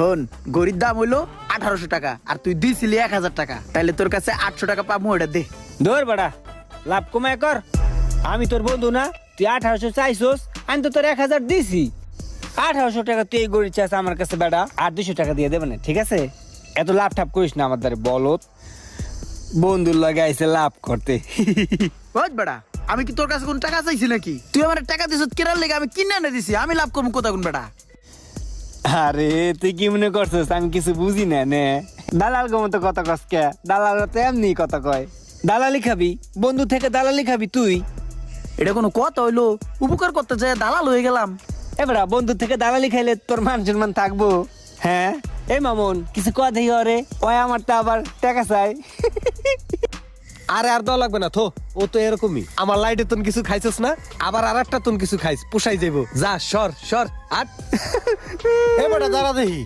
হন গরির দাম হইলো 1800 টাকা আর তুই দিছিলি 1000 টাকা, তাইলে তোর কাছে 800 টাকা পাবো, ওটা দে। ধর বেড়া, লাভ কমায় কর। আমি তোর বন্ধু না, তুই 1800 চাইছস, আমি তো তোর 1000 দিছি। 1800 টাকা তুই এই গরিব চাস আমার কাছে বেড়া, আর 200 টাকা দিয়ে দেবে না, ঠিক আছে? এত লাভ ঠাপ করিস না আমার দ্বারে, বলত। বন্ধুর লাগে আইসে লাভ করতে। ওই বেটা, আমি কি তোর কাছে কোন টাকা চাইছি নাকি? তুই আমার টাকা দিছিস কেনার লেগে, আমি কিনে এনে দিছি, আমি লাভ করবো কোথা কোন বেটা? আরে তুই কি মনে করছিস আমি কিছু বুঝি না নে? দালাল গো মতো কথা কস কে? দালাল তো এমনি কথা কয়। দালালি খাবি, বন্ধু থেকে দালালি খাবি তুই? এটা কোনো কথা হইলো? উপকার করতে যায় দালাল হয়ে গেলাম। এবার বন্ধু থেকে দালালি খাইলে তোর মান সম্মান থাকবো? হ্যাঁ, এই মামুন কিছু কথা ওরে, ওই আমার তো আবার টাকা চাই। আরে আর দেওয়া লাগবে না থো, ও তো এরকমই। আমার লাইটে তুন কিছু খাইছস না, আবার আর একটা তুন কিছু খাইছ, পোষাই যাইবো। যা সর সর আট। এবারে দাঁড়া দেখি।